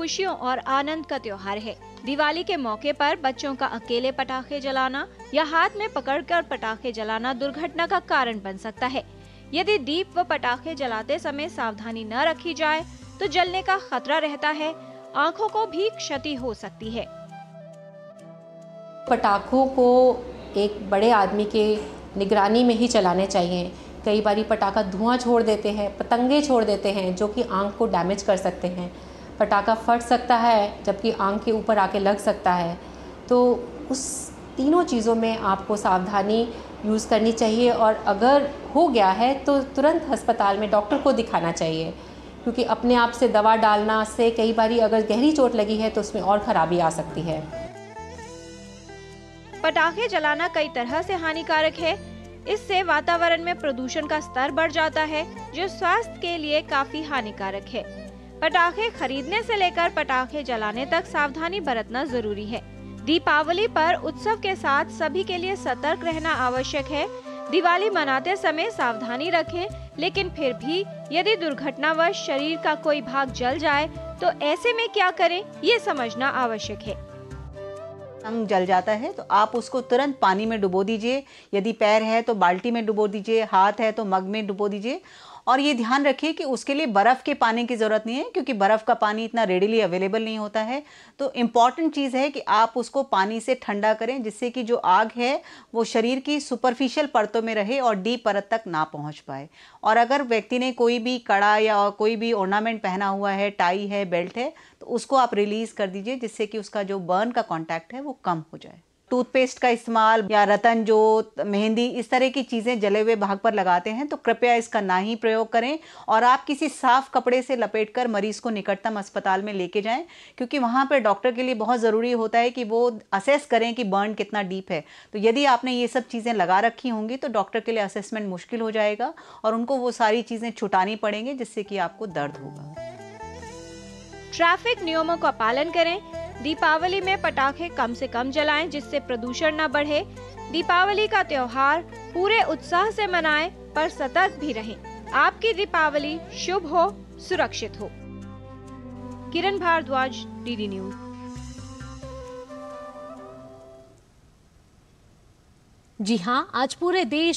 खुशियों और आनंद का त्योहार है। दिवाली के मौके पर बच्चों का अकेले पटाखे जलाना या हाथ में पकड़कर पटाखे जलाना दुर्घटना का कारण बन सकता है। यदि दीप व पटाखे जलाते समय सावधानी न रखी जाए तो जलने का खतरा रहता है, आंखों को भी क्षति हो सकती है। पटाखों को एक बड़े आदमी के निगरानी में ही चलाने चाहिए। कई बारी पटाखा धुआं छोड़ देते हैं, पतंगे छोड़ देते हैं जो कि आंख को डैमेज कर सकते हैं। पटाखा फट सकता है जबकि आंख के ऊपर आके लग सकता है। तो उस तीनों चीज़ों में आपको सावधानी यूज़ करनी चाहिए और अगर हो गया है तो तुरंत अस्पताल में डॉक्टर को दिखाना चाहिए, क्योंकि अपने आप से दवा डालना से कई बारी अगर गहरी चोट लगी है तो उसमें और ख़राबी आ सकती है। पटाखे जलाना कई तरह से हानिकारक है। इससे वातावरण में प्रदूषण का स्तर बढ़ जाता है जो स्वास्थ्य के लिए काफी हानिकारक है। पटाखे खरीदने से लेकर पटाखे जलाने तक सावधानी बरतना जरूरी है। दीपावली पर उत्सव के साथ सभी के लिए सतर्क रहना आवश्यक है। दिवाली मनाते समय सावधानी रखें, लेकिन फिर भी यदि दुर्घटनावश शरीर का कोई भाग जल जाए तो ऐसे में क्या करें, ये समझना आवश्यक है। अंग जल जाता है तो आप उसको तुरंत पानी में डुबो दीजिए। यदि पैर है तो बाल्टी में डुबो दीजिए, हाथ है तो मग में डुबो दीजिए। और ये ध्यान रखिए कि उसके लिए बर्फ़ के पानी की ज़रूरत नहीं है, क्योंकि बर्फ़ का पानी इतना रेडिली अवेलेबल नहीं होता है। तो इम्पॉर्टेंट चीज़ है कि आप उसको पानी से ठंडा करें, जिससे कि जो आग है वो शरीर की सुपरफिशियल परतों में रहे और डीप परत तक ना पहुंच पाए। और अगर व्यक्ति ने कोई भी कड़ा या कोई भी ऑर्नामेंट पहना हुआ है, टाई है, बेल्ट है, तो उसको आप रिलीज़ कर दीजिए, जिससे कि उसका जो बर्न का कॉन्टैक्ट है वो कम हो जाए। टूथपेस्ट का इस्तेमाल या रतन जोत, मेहंदी, इस तरह की चीज़ें जले हुए भाग पर लगाते हैं तो कृपया इसका ना ही प्रयोग करें। और आप किसी साफ कपड़े से लपेटकर मरीज़ को निकटतम अस्पताल में लेके जाएं, क्योंकि वहाँ पर डॉक्टर के लिए बहुत ज़रूरी होता है कि वो असेस करें कि बर्न कितना डीप है। तो यदि आपने ये सब चीज़ें लगा रखी होंगी तो डॉक्टर के लिए असेसमेंट मुश्किल हो जाएगा और उनको वो सारी चीज़ें छुटानी पड़ेंगी, जिससे कि आपको दर्द होगा। ट्रैफिक नियमों का पालन करें। दीपावली में पटाखे कम से कम जलाएं, जिससे प्रदूषण न बढ़े। दीपावली का त्योहार पूरे उत्साह से मनाएं, पर सतर्क भी रहें। आपकी दीपावली शुभ हो, सुरक्षित हो। किरण भारद्वाज, डीडी न्यूज। जी हाँ, आज पूरे देश